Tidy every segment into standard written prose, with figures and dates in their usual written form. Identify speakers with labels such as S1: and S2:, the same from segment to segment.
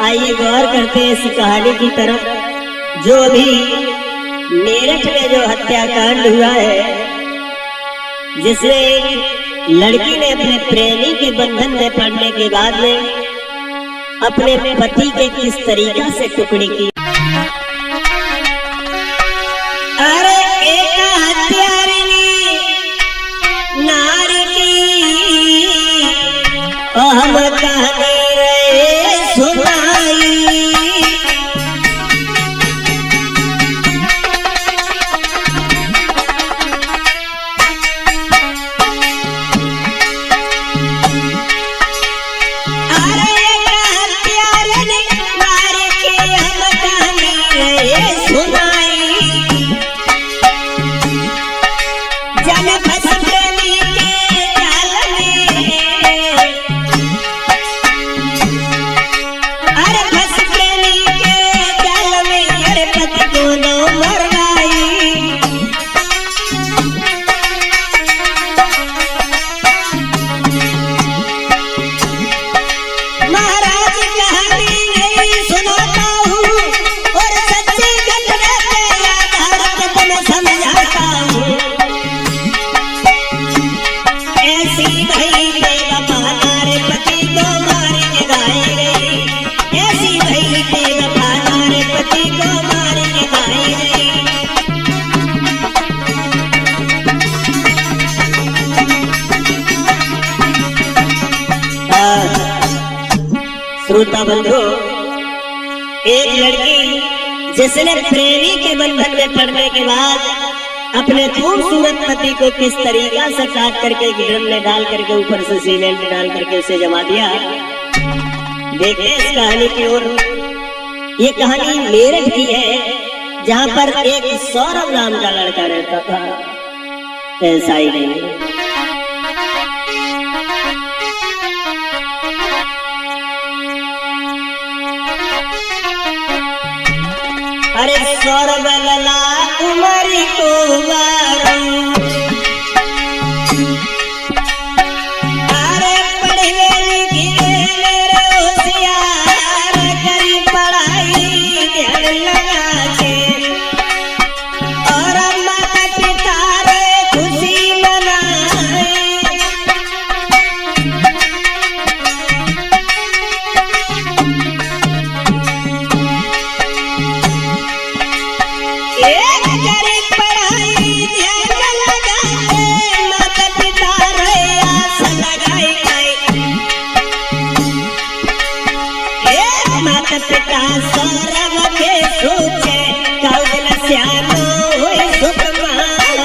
S1: आइए गौर करते हैं इस कहानी की तरफ। जो अभी मेरठ में जो हत्याकांड हुआ है, जिसमें एक लड़की ने अपने प्रेमी के बंधन में पड़ने के बाद में अपने पति के किस तरीका से टुकड़ी की। अरे एक हत्यारिणी नारी की हम कहानी रहे सुनाई। श्रोता बंधु, एक लड़की जिसने प्रेमी के बंधन में पड़ने के बाद अपने खूबसूरत पति को किस तरीका से काट करके ड्रम में डाल करके ऊपर से सीमेंट में डाल करके उसे जमा दिया। देखिए इस कहानी की ओर। ये कहानी मेरठ की है, जहां पर एक सौरभ नाम का लड़का रहता था। ऐसा ही नहीं, अरे सौरभ लला उमरी को अरे पढ़े लिखे मेरे होशियार करी पढ़ाई ध्यान लगा के, और माता पिता रे खुशी मनाए। पिता सौरभ के सोचे कौन श्यानो हुई सुकुमार।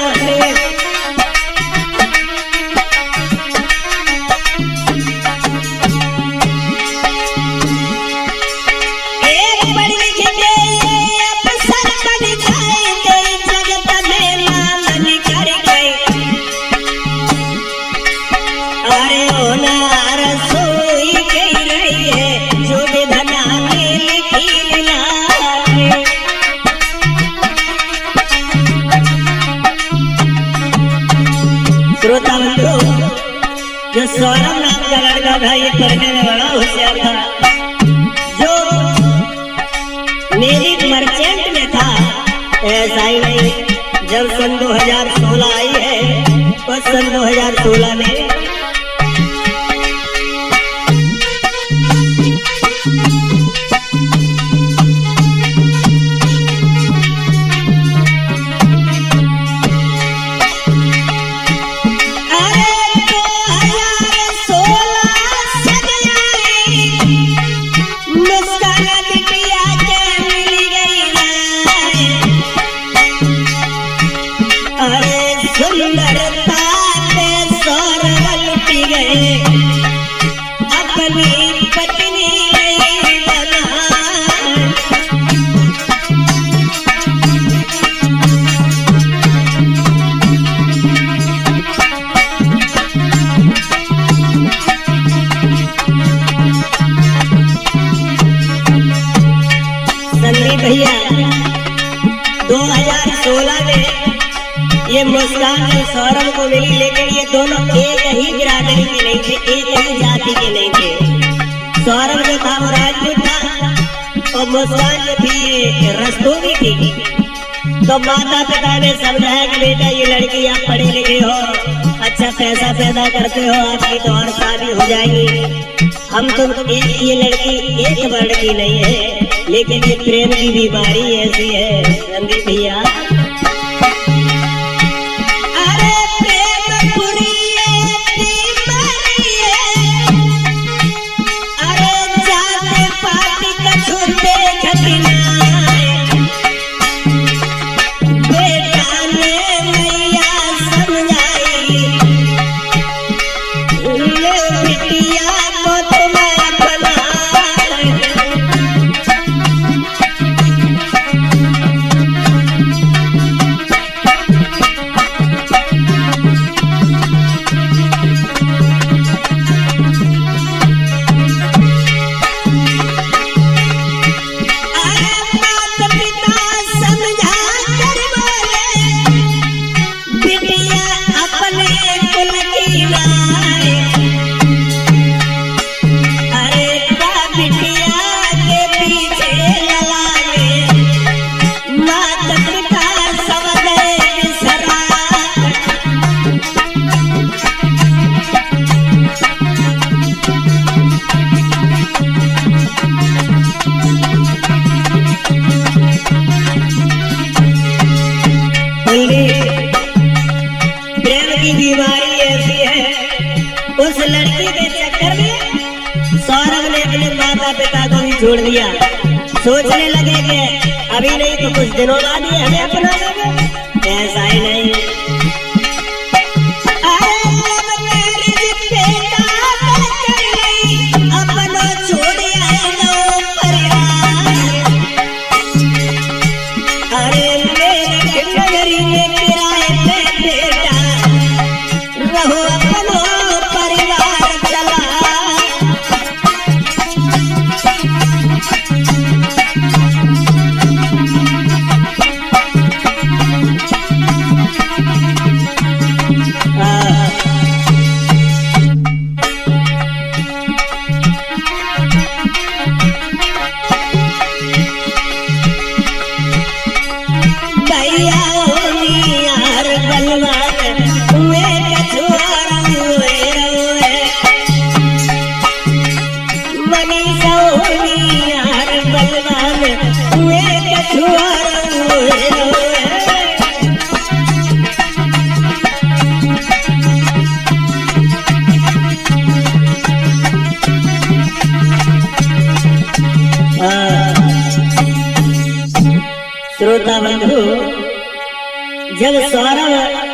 S1: एक पढ़ लिख के अफसर बन जाएंगे, जगत में नाम निखर गए। अरे ओनार सोई गई रही है जो विधना श्रोता बंधु, जो सौरभ नाम का लड़का था ये पढ़ने में बड़ा होशियार था, जो नेवी मर्चेंट में था। ऐसा ही नहीं, जब सन 2016 आई है, तो सन 2016 में भैया 2016 में ये मुस्कान और सौरभ को मिली, लेकिन ये दोनों एक ही बिरादरी के नहीं थे, एक ही जाति के नहीं थे। सौरभ जो था वो राजपूत था मुस्कान जो थी ये रस्तोगी थी। तो माता पिता ने समझाया कि बेटा ये लड़की आप पढ़े लिखे हो, अच्छा पैसा पैदा करते हो, आपकी तो और शादी हो जाएगी। हम तो ये लड़की एक वर्ण की नहीं है, लेकिन ये प्रेम की बीमारी ऐसी है रणदीप भैया। छोड़ दिया, सोचने लगे कि अभी नहीं तो कुछ दिनों बाद ही हमें अपना लेंगे। ऐसा ही नहीं, अपना छोड़ अरे मेरे नगरी में किराए पे बेटा रहो, अपनो परिवार चला। श्रोता बंधु, जब सौरभ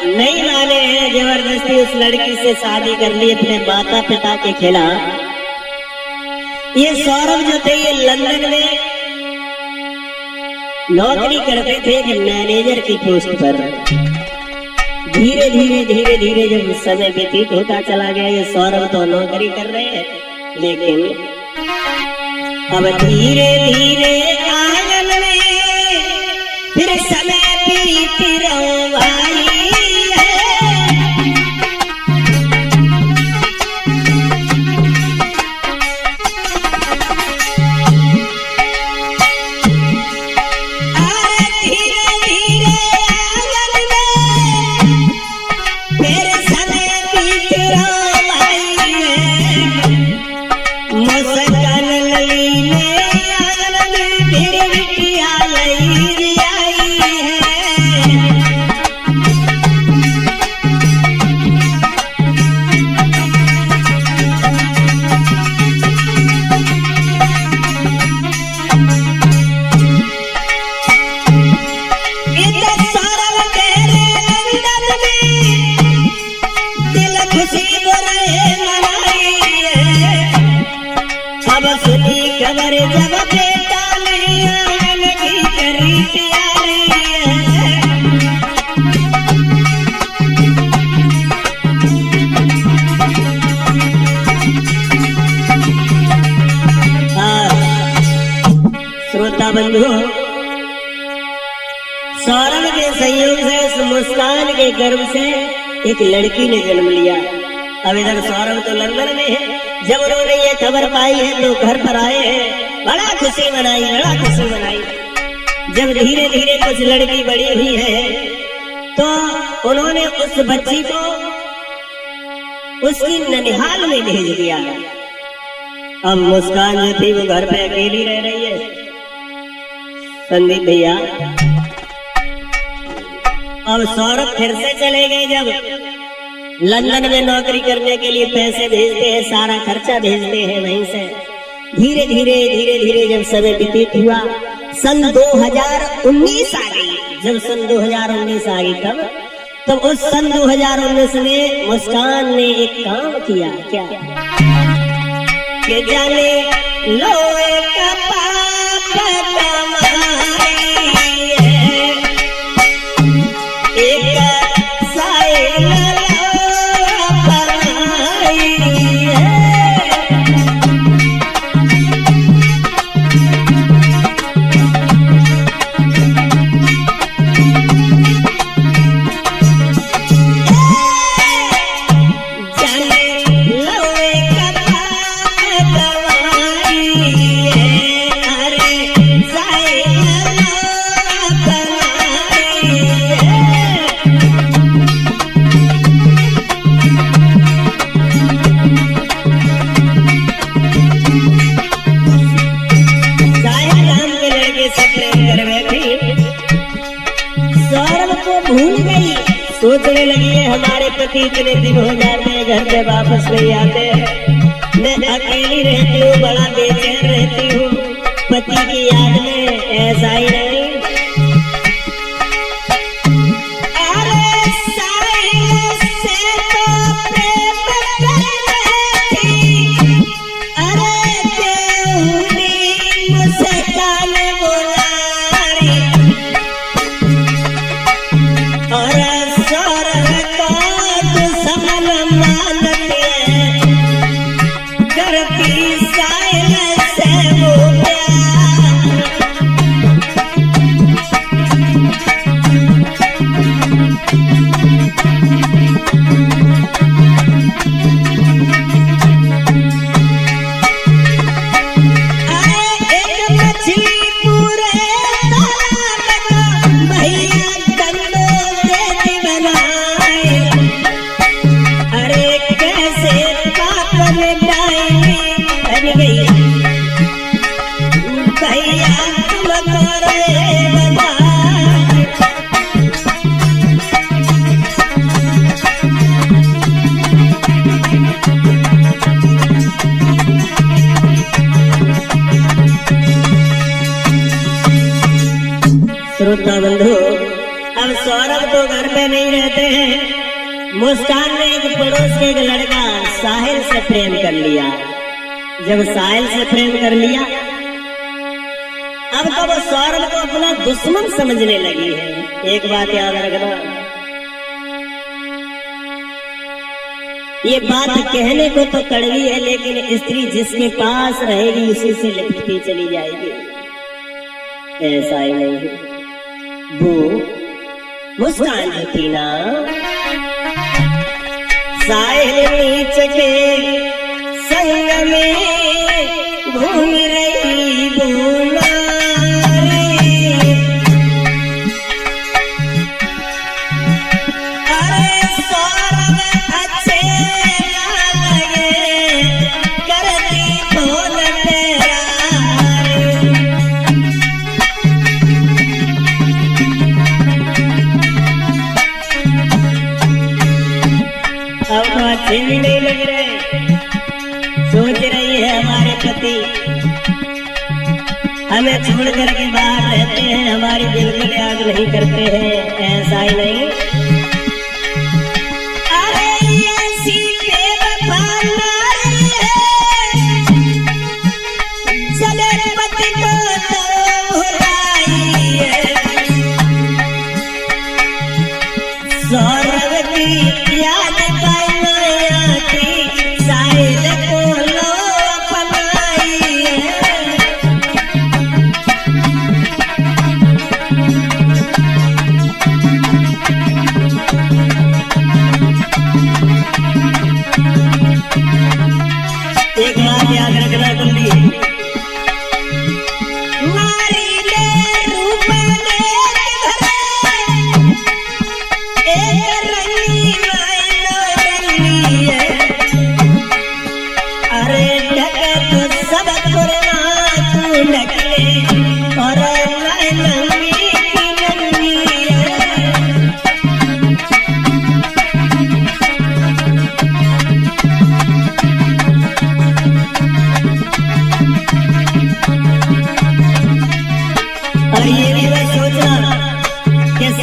S1: नहीं माने हैं, जबरदस्ती उस लड़की से शादी कर ली अपने माता पिता के खिलाफ। ये सौरभ जो थे ये लंदन में नौकरी करते थे कि मैनेजर की पोस्ट पर। धीरे धीरे जब समय व्यतीत होता चला गया, ये सौरभ तो नौकरी कर रहे हैं, लेकिन अब धीरे धीरे आंगन में फिर समय बीत रही है। धीरे धीरे आंगन में फिर समय बीत रही है। मुस्कान लली ने आंगन में फिर बिटिया लई खबर जब बेटा नहीं आंगन की करी प्यारी है। श्रोता बंधु, सौरभ के संयोग से उस मुस्कान के गर्भ से एक लड़की ने जन्म लिया। अब इधर सौरभ तो लंदन में है। जब उन्होंने ये खबर पाई है तो घर पर आए हैं बड़ा खुशी मनाई, बड़ा खुशी मनाई। जब धीरे धीरे कुछ लड़की बड़ी हुई है तो उन्होंने उस बच्ची को उसकी ननिहाल में भेज दिया। अब मुस्कान जो थी वो घर पे अकेली रह रही है। संदीप भैया अब सौरभ फिर से चले गए। जब लंदन में नौकरी करने के लिए पैसे भेजते हैं, सारा खर्चा भेजते हैं वहीं से। धीरे धीरे जब समय व्यतीत हुआ, सन 2019 आ गई। जब सन 2019 आ गई तब उस सन 2019 में मुस्कान ने एक काम किया। क्या कि जाने लोए का पाप कमाई है, एक साइल बनाई है। सोचने लगी है हमारे पति इतने दिन हो जाते हैं घर पे वापस नहीं आते हैं, मैं अकेली रहती हूँ, बड़ा बेचैन रहती हूँ पति की याद में। ऐसा ही नहीं, अरे साइल से तो प्रेम कर थी, अरे देवनी मुस्कान बुलारी, और श्रोता बंधु, अब सौरभ तो घर पे नहीं रहते हैं। मुस्कान ने एक पड़ोस के एक लड़का साहिल से प्रेम कर लिया। जब साहिल से प्रेम कर लिया, अब तो वो सौरभ को अपना दुश्मन समझने लगी है। एक बात याद रखना, ये बात कहने को तो कड़वी है, लेकिन स्त्री जिसके पास रहेगी उसी से लिपटती चली जाएगी। ऐसा ही नहीं है, वो मुस्कान होती ना। साहिल नीच के संग में घूम रही बोला रे, अरे सौरभ अच्छे ना लगे करती बोल तेरा। अब तो अच्छे भी नहीं लग रहे। सोच रही है हमारे पति हमें छोड़ करके बाहर रहते हैं, हमारी बिल्कुल याद नहीं करते हैं। ऐसा ही नहीं, अरे ऐसी बेवफा नारी है, चले पति को तो भुलाई है। सौरभ की याद साहिल को लो अपनाई है। एक बात याद रखना कुंडी,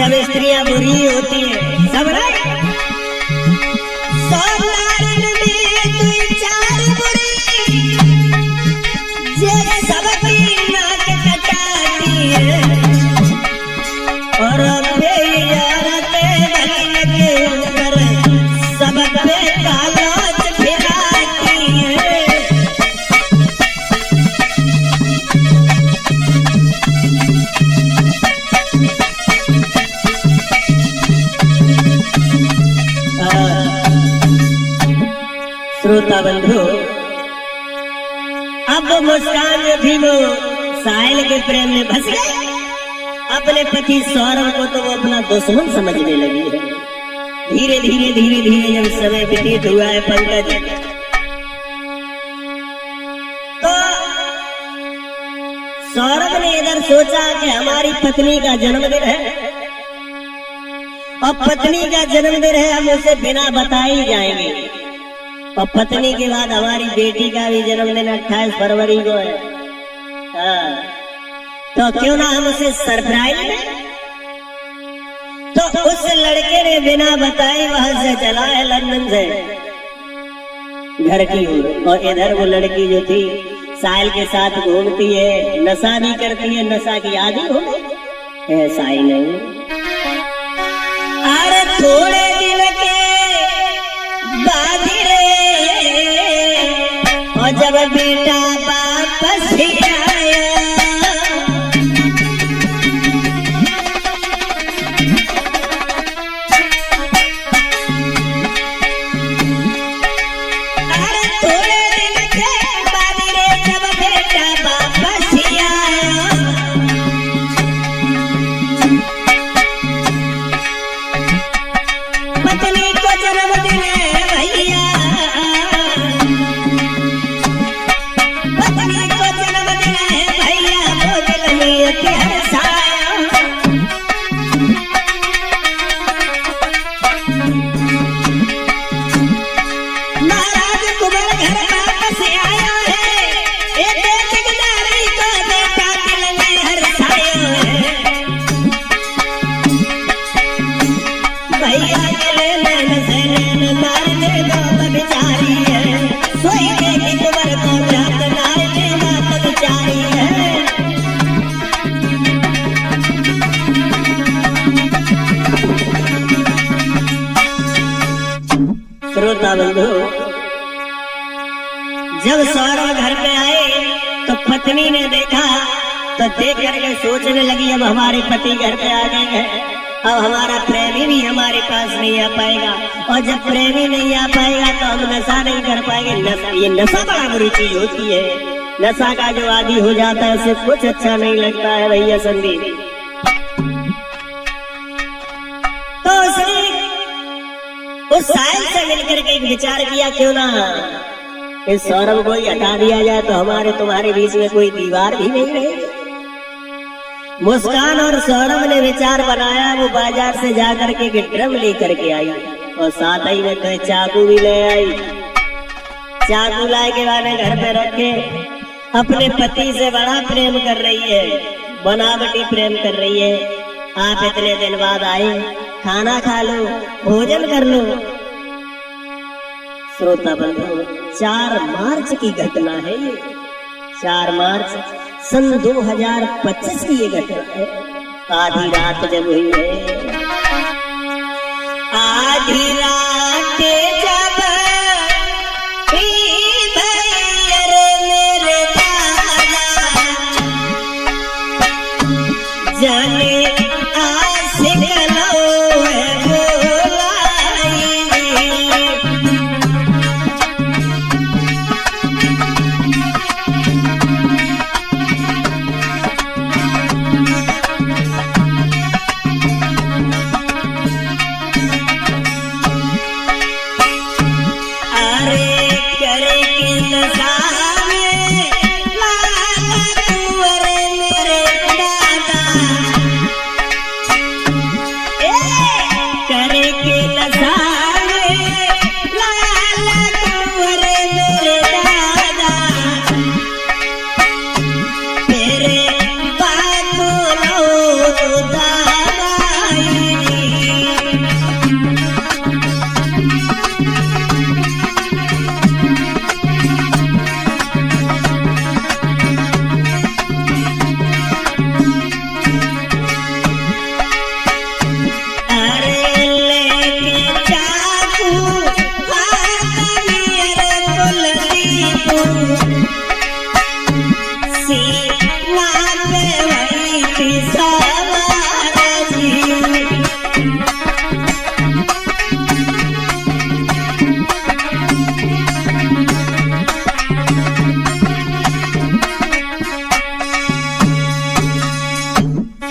S1: सब स्त्रियां बुरी होती है, सब राइट। सबकी नाक कटाती है और सब पे कालाज फिराती है। श्रोता बंधु, अब मुस्कान जो थी वो साहिल के प्रेम में फंस गई। अपने पति सौरभ को तो वो अपना दुश्मन समझने लगी है। धीरे धीरे जब समय व्यतीत हुआ है पंकज, तो सौरभ ने इधर सोचा कि हमारी पत्नी का जन्मदिन है और पत्नी का जन्मदिन है, हम उसे बिना बताए ही जाएंगे। और पत्नी के बाद हमारी बेटी का भी जन्मदिन 28 फरवरी को है। तो क्यों ना हम उसे सरप्राइज दें। तो उस लड़के ने बिना बताए वहां से चला है लंदन से घर की ओर, और इधर वो लड़की जो थी साहिल के साथ घूमती है, नशा भी करती है, नशा की आदी हो गई। ऐसा ही नहीं, अरे थोड़े दिन के बाद और जब बेटा वापस आया, अरे थोड़े दिन के बाद जब बेटा वापस आया, पत्नी को जन्मदिन है भैया, श्रोता बंधु, जब सौरभ घर पे आए तो पत्नी ने देखा तो देख करके सोचने लगी अब हमारे पति घर पे आ गए हैं, अब हमारा प्रेमी भी हमारे पास नहीं आ पाएगा, और जब प्रेमी नहीं आ पाएगा तो हम नशा नहीं कर पाएंगे। ये नशा बड़ा बुरी चीज होती है, नशा का जो आदी हो जाता है उसे कुछ अच्छा नहीं लगता है भैया संदीप। तो उसने उस साहिल से मिलकर के एक विचार किया, क्यों ना इस सौरभ को ही हटा दिया जाए तो हमारे तुम्हारे बीच में कोई दीवार भी नहीं रहेगी। मुस्कान और सौरभ ने विचार बनाया, वो बाजार से जाकर के ड्रम लेकर के आई और साथ ही में तो चाकू भी ले आई। चाकू लाए के बाद घर पे रखे, अपने पति से बड़ा प्रेम कर रही है, बनावटी प्रेम कर रही है। आप इतने दिन बाद आए, खाना खा लो, भोजन कर लो। श्रोता बंधु, 4 मार्च की घटना है ये, 4 मार्च सन 2025 की ये घटना है। आधी रात जब हुई है, आधी रात जब मेरे जाने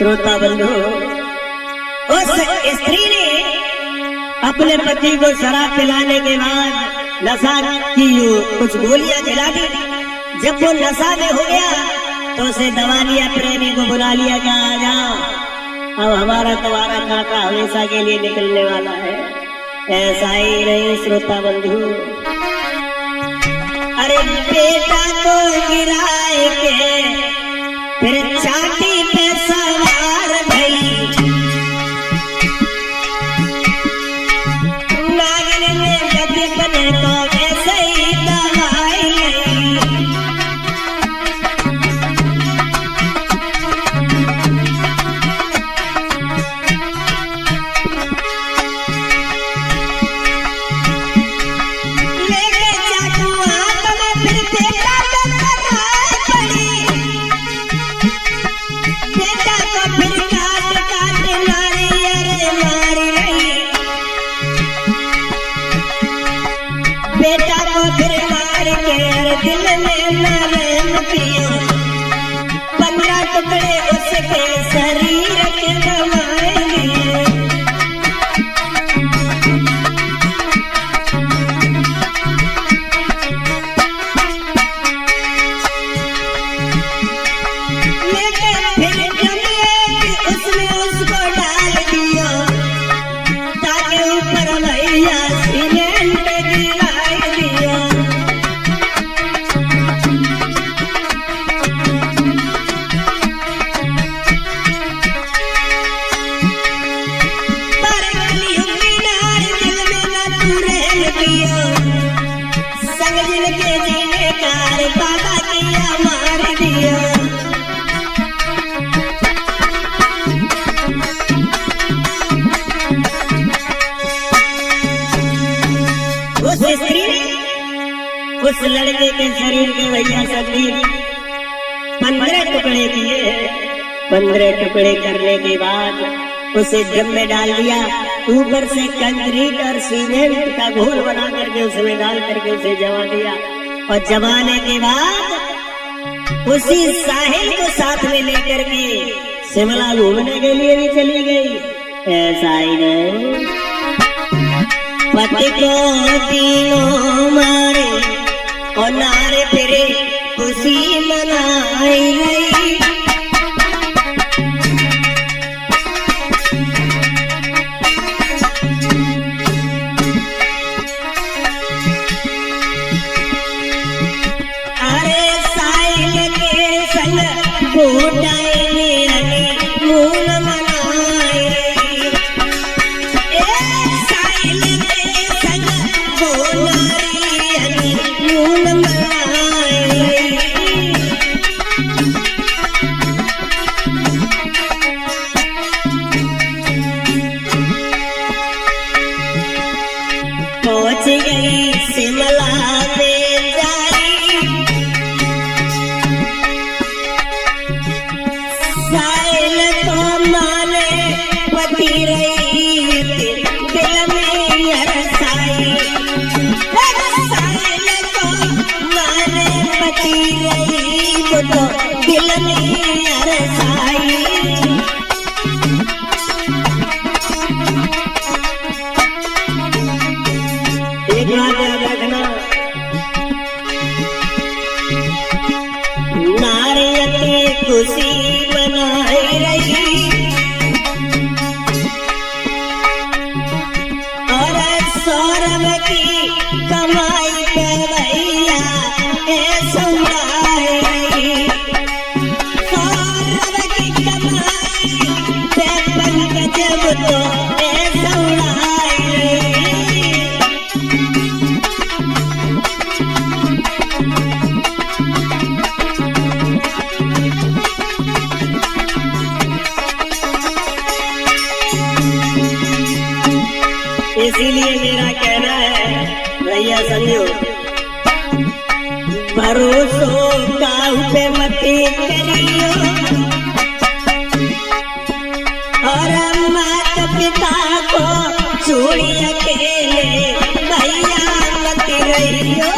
S1: श्रोता बंधु, उस स्त्री ने अपने पति को शराब पिलाने के बाद नशा की कुछ गोलियां खिला दी। जब वो नशा में हो गया तो उसे दबा लिया, प्रेमी को बुला लिया कि आ जाओ, अब हमारा तुम्हारा कांटा हमेशा के लिए निकलने वाला है। ऐसा ही नहीं श्रोता बंधु, अरे बेटा को गिराए के फिर छाती पे सवार भई, नागिन ने गदन को ऐसे ही दबाई ली। लेके चाकू हाथ में फिर बेटा को कराए पड़ी, बेटा को फिर काट काट मारी, अरे मारी रही। बेटा को फिर मार के दिल में नरम पियो, 15 टुकड़े उसके शरीर के कमाएंगे। लेकिन फिर जमीन उसने उसको डाल दिया, ताकि ऊपर भैया सीमेंट गिराए दिया। पर कलियुग की नार दिल में न तू रहने दियो, संग जिनके जीने कार बाबा किया मार दिया। उस स्त्री ने उस लड़के के शरीर के भैया सभी 15 टुकड़े किए। 15 टुकड़े करने के बाद उसे ड्रम में डाल दिया, ऊपर से कंक्रीट और सीमेंट का घोल बना करके उसमें डाल करके उसे जमा दिया। और जमाने के बाद उसी साहिल को साथ में लेकर के शिमला घूमने के लिए भी चली गई। ऐसा ही नहीं, पति को तीनों मारे और नारे फिरे खुशी मनाई गई। अरे साहिल के संग बूढ़ाई मेरी मूल मनाई, साहिल के संग बूढ़ाई मूल मनाई। पहुंच गई शिमला में जाई, साहिल को माने पति रही दिल में अरसाई। साहिल को माने पति रही वो तो दिल में अरसाई। एक बात याद रखना, नारियती खुशी मनाई रही और सौरभ की कमाई पे भैया ऐसा उड़ाई रही। सौरभ की कमाई पे पंकज तो ऐसा उड़ाई रही। इसीलिए मेरा कहना है भैया समझो, भरोसो काऊ पे मत करियो और माता पिता को छोड़ी अकेले भैया मत रहियो।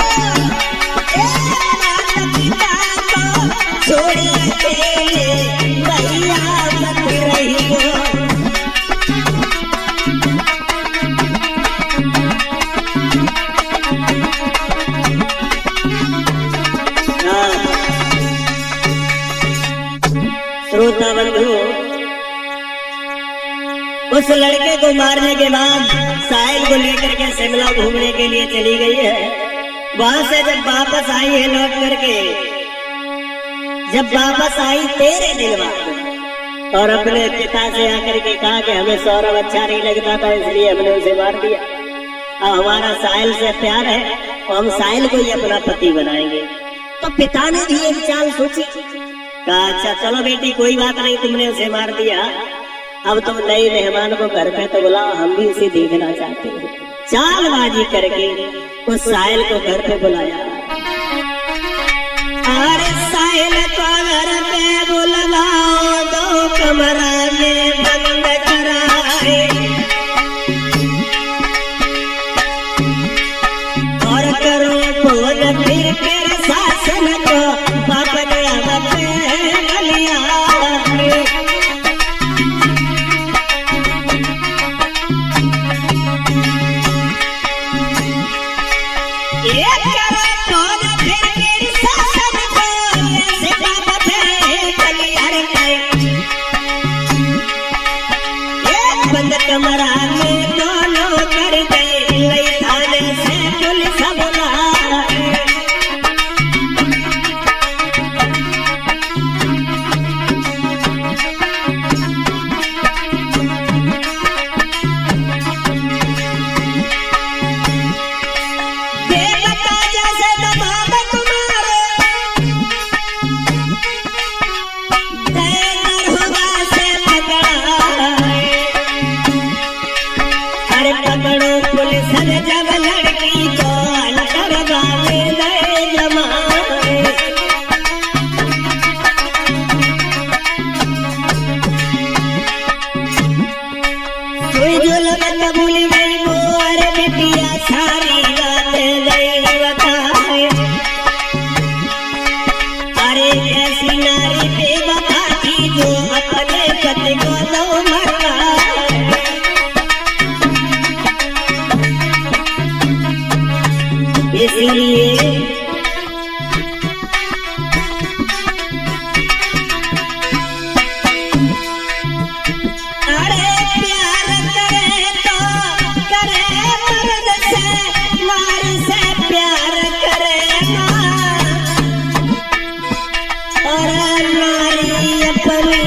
S1: माता पिता को छोड़ी अकेले भैया मत श्रोता बंधु, उस लड़के को मारने के बाद साहिल को लेकर के शिमला घूमने के लिए चली गई है। वहां से जब वापस आई है लौट करके, जब वापस आई 13 दिन बाद और अपने पिता से आकर के कहा कि हमें सौरभ अच्छा नहीं लगता था इसलिए हमने उसे मार दिया। अब हमारा साहिल से प्यार है और हम साहिल को ही अपना पति बनाएंगे। तो पिता ने भी एक चाल सोची, कहा अच्छा चलो बेटी कोई बात नहीं, तुमने उसे मार दिया, अब तुम नई मेहमान को घर पे तो बुलाओ, हम भी उसे देखना चाहते हैं। चालबाजी करके उस साहिल को घर पे बुलाया। अरे साहिल को घर पे बुलवाओ, दो कमरा में बंद कराए और करो फोन फिर शासन को अपने गलिया। बंद कमरा में दोनों कर गए, लई थाने से पुलिस बुलाए। बेटा जैसे दबाव तुम्हारे दरहुआ से पकड़ाए। अरे पकड़ो पुलिस ने जब लड़की को करवावे गए जमाए। कोई जुल्म कबूल गई वो, अरे बिटिया सारी बात गई बताए। अरे ऐसी नारी बेवफा थी जो अपने पति को लो मरता। इसलिए अरे प्यार करे तो करे मर्द से, नारी से प्यार करे ना। और नारी अपनी